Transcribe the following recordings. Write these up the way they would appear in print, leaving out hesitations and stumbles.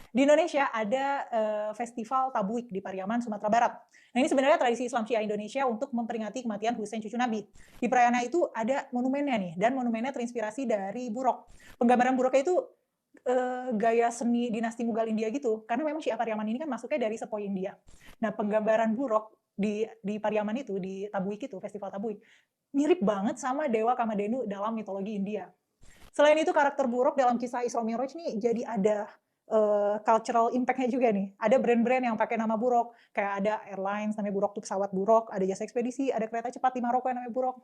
Di Indonesia ada festival Tabuik di Pariaman, Sumatera Barat. Nah, ini sebenarnya tradisi Islam Syiah Indonesia untuk memperingati kematian Husain cucu Nabi. Di perayaan itu ada monumennya nih, dan monumennya terinspirasi dari Burok. Penggambaran Buroknya itu gaya seni dinasti Mughal India gitu, karena memang Syiah Pariaman ini kan masuknya dari Sepoy India. Nah, penggambaran Burok di Pariaman itu, di Tabuik itu, festival Tabuik, mirip banget sama Dewa Kamadhenu dalam mitologi India. Selain itu karakter Buruk dalam kisah Isra Mi'raj nih jadi ada cultural impact-nya juga nih. Ada brand-brand yang pakai nama Buruk, kayak ada airlines namanya Buruk tuh pesawat Buruk, ada jasa ekspedisi, ada kereta cepat di Maroko yang namanya Buruk.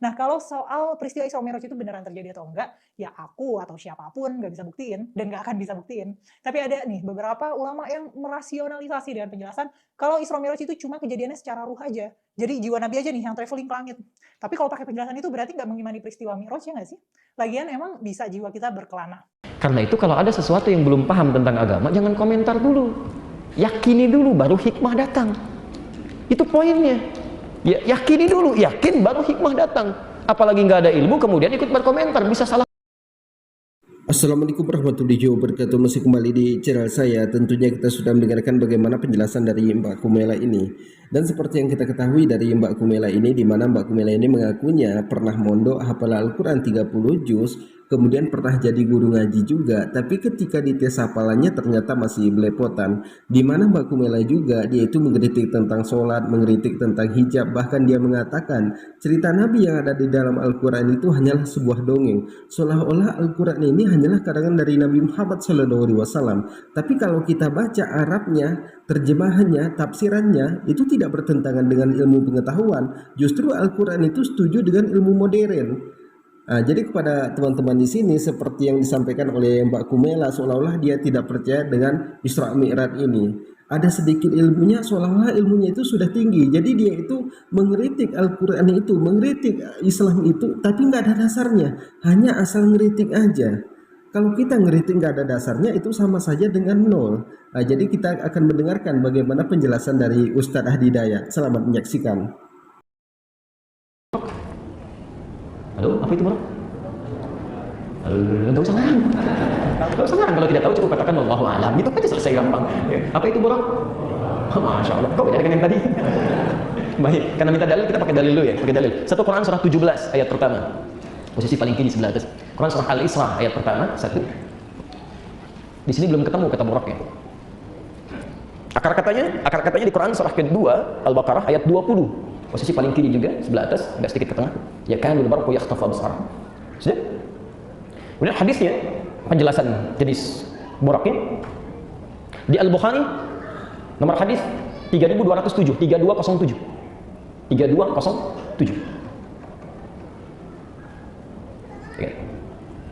Nah, kalau soal peristiwa Isra Mi'raj itu beneran terjadi atau enggak, ya aku atau siapapun nggak bisa buktiin dan nggak akan bisa buktiin. Tapi ada nih beberapa ulama yang merasionalisasi dengan penjelasan kalau Isra Mi'raj itu cuma kejadiannya secara ruh aja. Jadi jiwa Nabi aja nih yang traveling ke langit. Tapi kalau pakai penjelasan itu berarti nggak mengimani peristiwa Mi'raj ya nggak sih? Lagian emang bisa jiwa kita berkelana. Karena itu kalau ada sesuatu yang belum paham tentang agama, jangan komentar dulu. Yakini dulu, baru hikmah datang. Itu poinnya. Ya, yakini dulu, yakin baru hikmah datang. Apalagi nggak ada ilmu, kemudian ikut berkomentar, bisa salah. Assalamualaikum warahmatullahi wabarakatuh. Masih kembali di channel saya. Tentunya kita sudah mendengarkan bagaimana penjelasan dari Mbak Kumela ini. Dan seperti yang kita ketahui dari Mbak Kumela ini, di mana Mbak Kumela ini mengakunya pernah mondok hafal Al-Quran 30 juz, kemudian pernah jadi guru ngaji juga, tapi ketika dites hafalannya ternyata masih belepotan. Di mana Mbak Kumela juga dia itu mengkritik tentang sholat, mengkritik tentang hijab, bahkan dia mengatakan cerita Nabi yang ada di dalam Al-Quran itu hanyalah sebuah dongeng, seolah-olah Al-Quran ini hanyalah karangan dari Nabi Muhammad SAW. Tapi kalau kita baca Arabnya, terjemahannya, tafsirannya itu tidak bertentangan dengan ilmu pengetahuan. Justru Al-Quran itu setuju dengan ilmu modern. Nah, jadi kepada teman-teman di sini seperti yang disampaikan oleh Mbak Kumela, seolah-olah dia tidak percaya dengan Isra Mi'raj ini. Ada sedikit ilmunya, seolah-olah ilmunya itu sudah tinggi. Jadi dia itu mengkritik Al-Quran itu, mengkritik Islam itu, tapi nggak ada dasarnya, hanya asal ngeritik aja. Kalau kita ngeritik nggak ada dasarnya, itu sama saja dengan nol. Nah, jadi kita akan mendengarkan bagaimana penjelasan dari Ustadz Hadi Dayat. Selamat menyaksikan. Halo, apa itu bro? Nggak usah ngarang. Nggak usah ngarang, kalau tidak tahu cukup katakan wallahu a'lam. Itu aja selesai gampang. Apa itu bro? Masya Allah, kok beda dengan yang tadi? Baik, karena minta dalil kita pakai dalil dulu ya, pakai dalil. 1 Quran surah 17 ayat pertama. Posisi paling kiri sebelah atas. Quran surah Al-Isra ayat pertama 1. Di sini belum ketemu kata buruknya. Akar katanya di Quran surah kedua Al-Baqarah ayat 20. Posisi paling kiri juga sebelah atas, agak sedikit ke tengah. Ya kan dulu barqu yakhtafa absar. Sudah? Kemudian hadisnya, penjelasan jenis buruknya di Al-Bukhari nomor hadis 3207, 3207. 3207. Ya.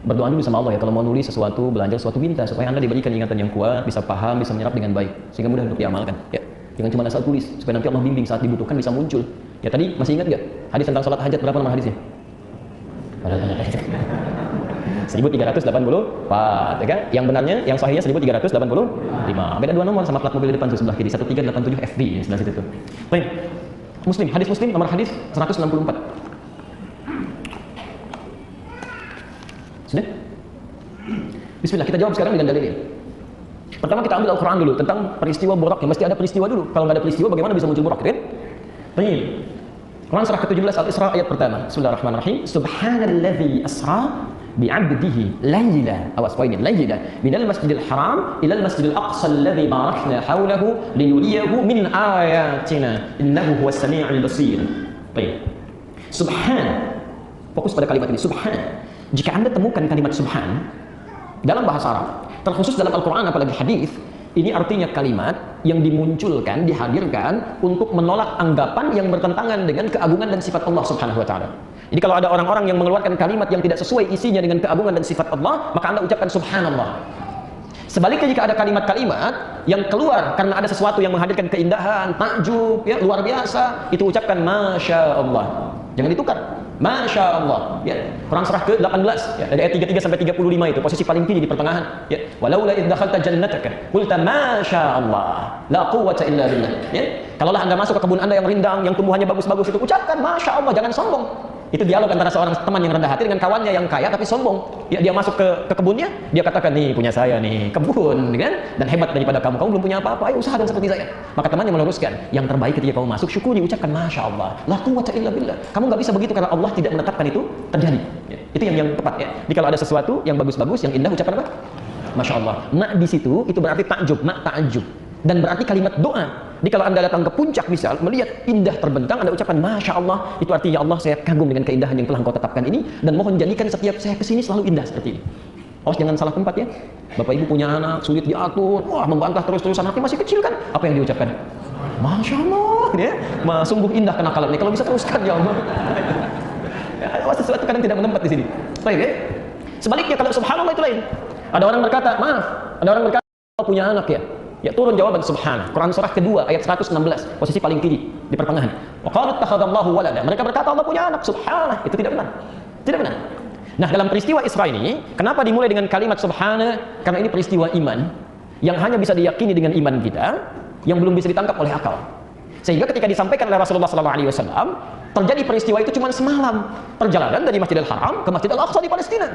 Berdoa dulu sama Allah ya, kalau mau nulis sesuatu, belajar sesuatu, minta supaya Anda diberikan ingatan yang kuat, bisa paham, bisa menyerap dengan baik, sehingga mudah untuk diamalkan. Ya. Jangan cuma asal tulis, supaya nanti Allah bimbing saat dibutuhkan bisa muncul. Ya tadi masih ingat gak hadis tentang sholat hajat, berapa nomor hadisnya? 1384, ya kan? Yang benarnya, yang sahihnya 1385. Beda 2 nomor sama plat mobil di depan tuh sebelah kiri, 1387 FD ya, sebelah situ tuh. Baik. Muslim, hadis Muslim nomor hadis 164. Sudah? Bismillah, kita jawab sekarang dengan dalilnya. Pertama kita ambil Al-Quran dulu tentang peristiwa buruk, yang mesti ada peristiwa dulu. Kalau nggak ada peristiwa bagaimana bisa muncul buruk, kan? Baik. Quran surah ke-17 Al-Isra ayat pertama. Bismillahirrahmanirrahim. Subhanalladzi asra bi'abdihi layla, awas poin ini, layla minal masjidil haram ilal masjidil aqsa alladzi barakna hawlahu linuriyahu min ayatina innahu huwas sami'ul basir. Baik. Subhan. Fokus pada kalimat ini, subhan. Jika Anda temukan kalimat subhan dalam bahasa Arab, terkhusus dalam Al-Quran apalagi hadis, ini artinya kalimat yang dimunculkan, dihadirkan untuk menolak anggapan yang bertentangan dengan keagungan dan sifat Allah Subhanahu wa taala. Jadi kalau ada orang-orang yang mengeluarkan kalimat yang tidak sesuai isinya dengan keagungan dan sifat Allah, maka Anda ucapkan subhanallah. Sebaliknya jika ada kalimat-kalimat yang keluar karena ada sesuatu yang menghadirkan keindahan, takjub, ya, luar biasa, itu ucapkan masya Allah. Jangan ditukar. Masya Allah, ya. Quran surah ke-18 ya, dari ayat 33 sampai 35 itu posisi paling kiri di pertengahan, ya. Walaula idh dakhalta jannataka qulta masya Allah la quwwata illa billah, ya. Kalaulah Anda masuk ke kebun Anda yang rindang, yang tumbuhannya bagus-bagus itu, ucapkan masya Allah, jangan sombong. Itu dialog antara seorang teman yang rendah hati dengan kawannya yang kaya tapi sombong. Ya, dia masuk ke kebunnya, dia katakan, nih punya saya nih kebun, kan? Dan hebat daripada kamu belum punya apa-apa, ayo usahakan seperti saya. Maka temannya meluruskan, yang terbaik ketika kamu masuk, syukuri, ucapkan Masya Allah, la quwwata illa billah. Kamu nggak bisa begitu karena Allah tidak menetapkan itu terjadi. Ya, itu yang tepat ya. Jadi kalau ada sesuatu yang bagus-bagus, yang indah, ucapkan apa? Masya Allah. Nak di situ itu berarti takjub, nak takjub. Dan berarti kalimat doa. Jadi kalau Anda datang ke puncak misal, melihat indah terbentang, Anda ucapkan Masya Allah, itu artinya, ya Allah, saya kagum dengan keindahan yang telah Engkau tetapkan ini, dan mohon jadikan setiap saya kesini selalu indah seperti ini. Awas jangan salah tempat ya. Bapak Ibu punya anak, sulit diatur, wah membantah terus-terusan, anaknya masih kecil kan? Apa yang diucapkan? Masya Allah, ya, sungguh indah kenakalannya. Kalau bisa teruskan ya Allah. Ya, sesuatu kadang tidak menempat di sini. Baik ya. Sebaliknya kalau subhanallah itu lain. Ada orang berkata, maaf, ada orang berkata, Allah punya anak ya. Ya, turun jawaban subhanah. Quran surah kedua ayat 116, posisi paling kiri di pertengahan. Wa qalu ittakhadallahu walada. Mereka berkata Allah punya anak, subhanah. Itu tidak benar. Tidak benar. Nah, dalam peristiwa Isra ini, kenapa dimulai dengan kalimat subhanah? Karena ini peristiwa iman yang hanya bisa diyakini dengan iman kita, yang belum bisa ditangkap oleh akal. Sehingga ketika disampaikan oleh Rasulullah SAW, terjadi peristiwa itu cuma semalam. Perjalanan dari Masjidil Haram ke Masjidil Aqsa di Palestina.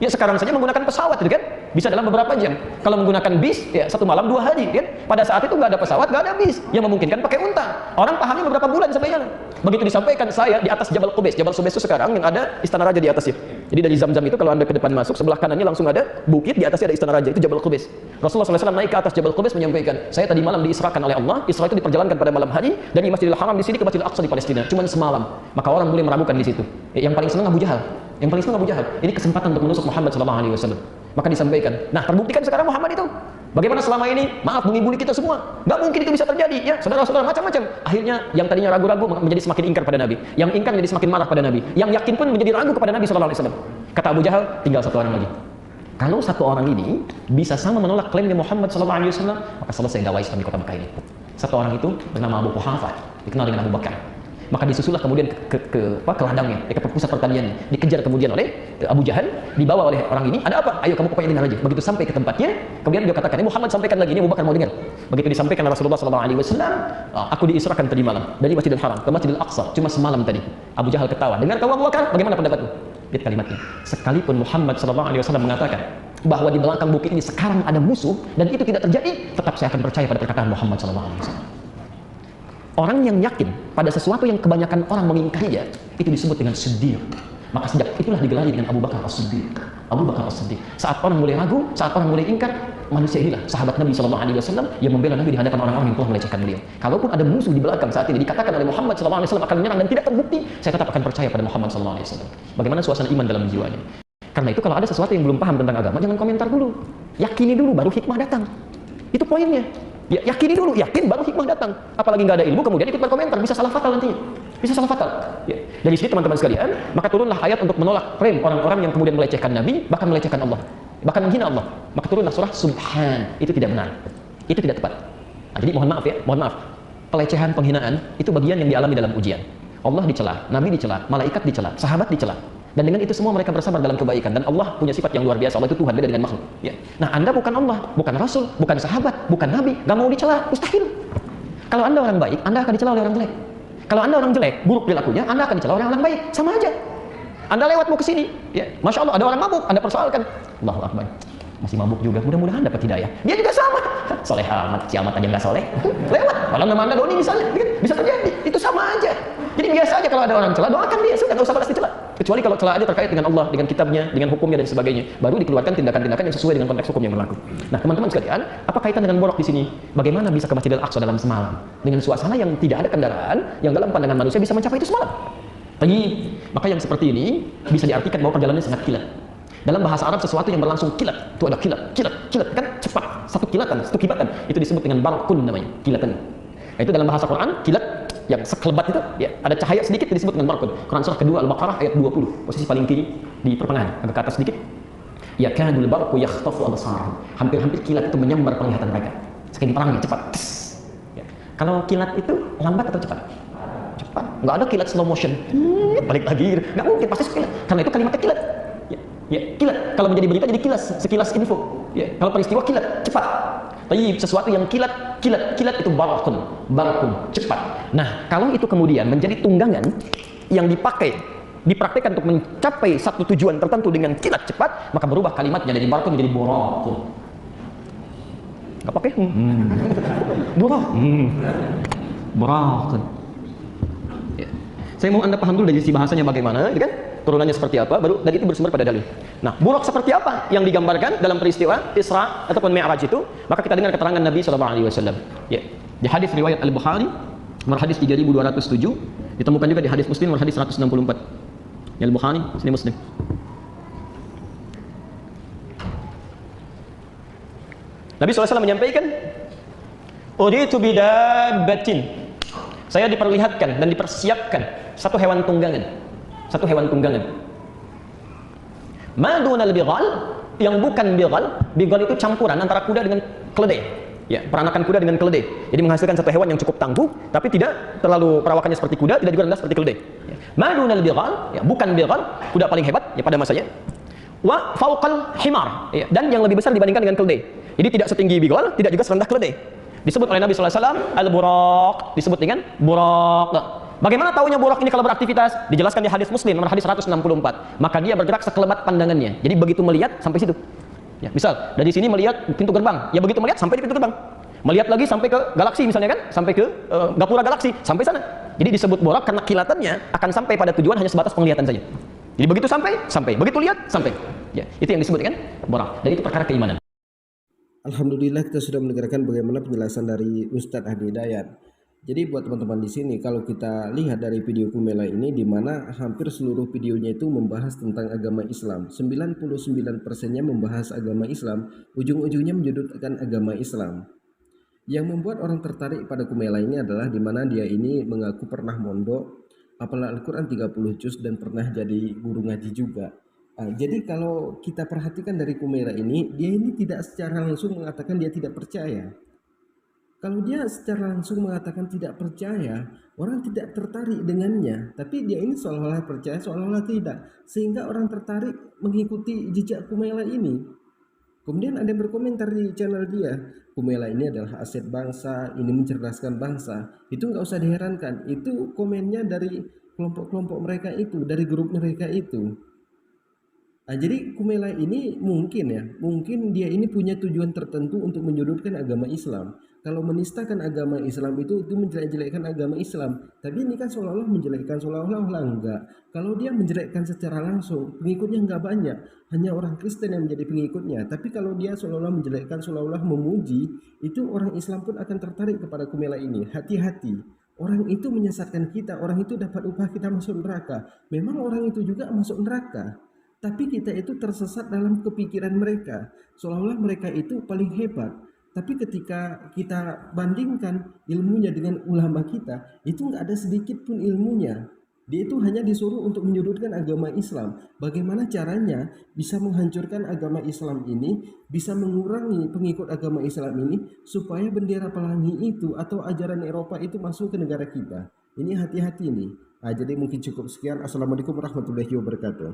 Ya sekarang saja menggunakan pesawat itu kan, bisa dalam beberapa jam. Kalau menggunakan bis, ya 1 malam 2 hari kan. Pada saat itu nggak ada pesawat, nggak ada bis, yang memungkinkan pakai unta. Orang pahamnya beberapa bulan sampai jalan. Begitu disampaikan, saya di atas Jabal Qubais. Jabal Qubais itu sekarang yang ada istana raja di atasnya. Jadi dari Zamzam itu kalau Anda ke depan masuk, sebelah kanannya langsung ada bukit, di atasnya ada istana raja, itu Jabal Qubais. Rasulullah SAW naik ke atas Jabal Qubais menyampaikan, saya tadi malam diisrakan oleh Allah. Isra itu diperjalankan pada malam hari dari Masjidil Haram di sini ke Masjidil Aqsa di Palestina, cuma semalam. Maka orang boleh meragukan di situ. Yang paling senang Abu Jahal. Yang paling senang Abu Jahal. Ini kesempatan untuk menusuk Muhammad SAW. Maka disampaikan. Nah, terbuktikan sekarang Muhammad itu. Bagaimana selama ini, maaf, mengibuli kita semua. Nggak mungkin itu bisa terjadi, ya, saudara-saudara, macam-macam. Akhirnya yang tadinya ragu-ragu menjadi semakin ingkar pada Nabi. Yang ingkar menjadi semakin marah pada Nabi. Yang yakin pun menjadi ragu kepada Nabi SAW. Kata Abu Jahal, tinggal 1 orang lagi. Kalau 1 orang ini bisa sama menolak klaimnya Muhammad SAW, maka selesai dakwah Islam di kota Mekah ini. 1 orang itu bernama Abu Quhafah, dikenal dengan Abu Bakar. Maka disusullah kemudian ke ladangnya, ke pusat pertaniannya, dikejar kemudian oleh Abu Jahal, dibawa oleh orang ini. Ada apa? Ayo kamu pokoknya dengar aja. Begitu sampai ke tempatnya, kemudian dia katakan, ini Muhammad sampaikan lagi, ini Abu Bakar mau dengar. Begitu disampaikan oleh Rasulullah SAW, aku diisrakan tadi malam dari Masjidil Haram ke Masjidil Aqsa, cuma semalam tadi. Abu Jahal ketawa. Dengar kau Abu Bakar, bagaimana pendapatmu? Lihat kalimatnya. Sekalipun Muhammad SAW mengatakan bahwa di belakang bukit ini sekarang ada musuh dan itu tidak terjadi, tetap saya akan percaya pada perkataan Muhammad SAW. Orang yang yakin pada sesuatu yang kebanyakan orang mengingkarinya, itu disebut dengan siddiq. Maka sejak itulah digelari dengan Abu Bakar As-Siddiq. Abu Bakar As-Siddiq. Saat orang mulai ragu, saat orang mulai ingkar, manusia inilah sahabat Nabi SAW yang membela Nabi di hadapan orang-orang yang telah melecehkan beliau. Kalaupun ada musuh di belakang saat ini dikatakan oleh Muhammad SAW akan menyerang dan tidak terbukti, saya tetap akan percaya pada Muhammad SAW. Bagaimana suasana iman dalam jiwanya? Karena itu kalau ada sesuatu yang belum paham tentang agama, jangan komentar dulu. Yakini dulu, baru hikmah datang. Itu poinnya. Ya, yakini dulu, yakin baru hikmah datang. Apalagi nggak ada ilmu, kemudian ikut berkomentar, bisa salah fatal nantinya. Bisa salah fatal. Ya. Dari sini teman-teman sekalian, maka turunlah ayat untuk menolak klaim orang-orang yang kemudian melecehkan Nabi, bahkan melecehkan Allah, bahkan menghina Allah. Maka turunlah surah Subhan. Itu tidak benar. Itu tidak tepat. Nah, jadi mohon maaf ya, mohon maaf. Pelecehan, penghinaan itu bagian yang dialami dalam ujian. Allah dicela, Nabi dicela, malaikat dicela, sahabat dicela. Dan dengan itu semua mereka bersabar dalam kebaikan. Dan Allah punya sifat yang luar biasa. Allah itu Tuhan, beda dengan makhluk. Ya. Nah, Anda bukan Allah, bukan Rasul, bukan sahabat, bukan Nabi. Gak mau dicela, mustahil. Kalau Anda orang baik, Anda akan dicela oleh orang jelek. Kalau Anda orang jelek, buruk perilakunya, Anda akan dicela oleh orang baik. Sama aja. Anda lewat mau ke sini, ya, Masya Allah, ada orang mabuk, Anda persoalkan. Allahu Akbar. Masih mabuk juga, mudah-mudahan dapat hidayah. Dia juga sama. Soleh amat, si amat aja nggak soleh. Lewat. Kalau nama Anda Doni misalnya, bisa terjadi. Itu sama aja. Jadi biasa aja kalau ada orang celah, doakan dia, sudah, nggak usah balas dicela. Kecuali kalau celahannya terkait dengan Allah, dengan kitabnya, dengan hukumnya dan sebagainya, baru dikeluarkan tindakan-tindakan yang sesuai dengan konteks hukum yang berlaku. Nah, teman-teman sekalian, apa kaitan dengan borok di sini? Bagaimana bisa ke Masjidil Aqsa dalam semalam dengan suasana yang tidak ada kendaraan, yang dalam pandangan manusia bisa mencapai itu semalam? Tapi maka yang seperti ini bisa diartikan bahwa perjalanannya sangat kilat. Dalam bahasa Arab sesuatu yang berlangsung kilat, itu ada kilat kan cepat, satu kilatan, satu kibatan, itu disebut dengan barqun namanya, kilatan. Nah, itu dalam bahasa Quran, kilat yang sekelebat itu, ya, ada cahaya sedikit disebut dengan barqun. Quran surah kedua Al-Baqarah ayat 20, posisi paling kiri di pertengahan, agak ke atas sedikit. Ya kadul barqu yakhtafu absarahum. Hampir-hampir kilat itu menyambar penglihatan mereka. Saking perangnya cepat. Ya. Kalau kilat itu lambat atau cepat? Cepat. Nggak ada kilat slow motion. Balik lagi, nggak mungkin pasti kilat. Karena itu kalimatnya kilat. Ya, kilat. Kalau menjadi berita jadi kilas, sekilas info. Ya, kalau peristiwa kilat, cepat. Tapi sesuatu yang kilat itu barqun, cepat. Nah, kalau itu kemudian menjadi tunggangan yang dipakai dipraktikkan untuk mencapai satu tujuan tertentu dengan kilat cepat, maka berubah kalimatnya dari barakun menjadi borakun. Gak pakai? Borak. Borakun. Ya. Saya mau Anda paham dulu dari sisi bahasanya bagaimana, gitu kan? Turunannya seperti apa, baru dan itu bersumber pada dalil. Nah, burak seperti apa yang digambarkan dalam peristiwa Isra ataupun Mi'raj itu? Maka kita dengar keterangan Nabi SAW. Ya. Di hadis riwayat Al-Bukhari, nomor hadis 3207, ditemukan juga di hadis Muslim nomor hadis 164. Ya, Al-Bukhari, sini Muslim. Nabi SAW menyampaikan, "Uritu bidabbatin." Saya diperlihatkan dan dipersiapkan satu hewan tunggangan. Satu hewan tunggangan. Madunal bighal, yang bukan bighal. Bighal itu campuran antara kuda dengan keledai. Ya, peranakan kuda dengan keledai. Jadi menghasilkan satu hewan yang cukup tangguh, tapi tidak terlalu perawakannya seperti kuda, tidak juga rendah seperti keledai. Ya. Madunal bighal, ya, bukan bighal, kuda paling hebat ya pada masanya. Wa fauqal himar, ya, dan yang lebih besar dibandingkan dengan keledai. Jadi tidak setinggi bighal, tidak juga serendah keledai. Disebut oleh Nabi SAW al-buraq, disebut dengan buraq. Bagaimana taunya buraq ini kalau beraktivitas? Dijelaskan di hadis Muslim nomor hadis 164. Maka dia bergerak sekelebat pandangannya. Jadi begitu melihat sampai situ. Ya, misal dari sini melihat pintu gerbang, ya begitu melihat sampai di pintu gerbang. Melihat lagi sampai ke galaksi misalnya kan, sampai ke gapura galaksi, sampai sana. Jadi disebut buraq karena kilatannya akan sampai pada tujuan hanya sebatas penglihatan saja. Jadi begitu sampai, begitu lihat sampai. Ya, itu yang disebut kan buraq. Dan itu perkara keimanan. Alhamdulillah kita sudah mendengarkan bagaimana penjelasan dari Ustadz Hadi Hidayat. Jadi buat teman-teman di sini, kalau kita lihat dari video Kumela ini, di mana hampir seluruh videonya itu membahas tentang agama Islam, 99%-nya membahas agama Islam, ujung-ujungnya menyudutkan agama Islam. Yang membuat orang tertarik pada Kumela ini adalah di mana dia ini mengaku pernah mondok, hafal Al-Quran 30 juz dan pernah jadi guru ngaji juga. Jadi kalau kita perhatikan dari Kumela ini, dia ini tidak secara langsung mengatakan dia tidak percaya. Kalau dia secara langsung mengatakan tidak percaya, orang tidak tertarik dengannya. Tapi dia ini seolah-olah percaya, seolah-olah tidak. Sehingga orang tertarik mengikuti jejak Kumela ini. Kemudian ada yang berkomentar di channel dia, Kumela ini adalah aset bangsa, ini mencerdaskan bangsa. Itu nggak usah diherankan, itu komennya dari kelompok-kelompok mereka itu, dari grup mereka itu. Jadi Kumela ini mungkin dia ini punya tujuan tertentu untuk menyudutkan agama Islam. Kalau menistakan agama Islam itu menjelek-jelekkan agama Islam. Tapi ini kan seolah-olah menjelekkan, seolah-olah enggak. Kalau dia menjelekkan secara langsung, pengikutnya enggak banyak. Hanya orang Kristen yang menjadi pengikutnya. Tapi kalau dia seolah-olah menjelekkan, seolah-olah memuji, itu orang Islam pun akan tertarik kepada Kumela ini. Hati-hati. Orang itu menyesatkan kita, orang itu dapat upah kita masuk neraka. Memang orang itu juga masuk neraka. Tapi kita itu tersesat dalam kepikiran mereka. Seolah-olah mereka itu paling hebat. Tapi ketika kita bandingkan ilmunya dengan ulama kita, itu nggak ada sedikit pun ilmunya. Dia itu hanya disuruh untuk menyudutkan agama Islam. Bagaimana caranya bisa menghancurkan agama Islam ini, bisa mengurangi pengikut agama Islam ini, supaya bendera pelangi itu atau ajaran Eropa itu masuk ke negara kita. Ini hati-hati nih. Jadi mungkin cukup sekian. Assalamualaikum warahmatullahi wabarakatuh.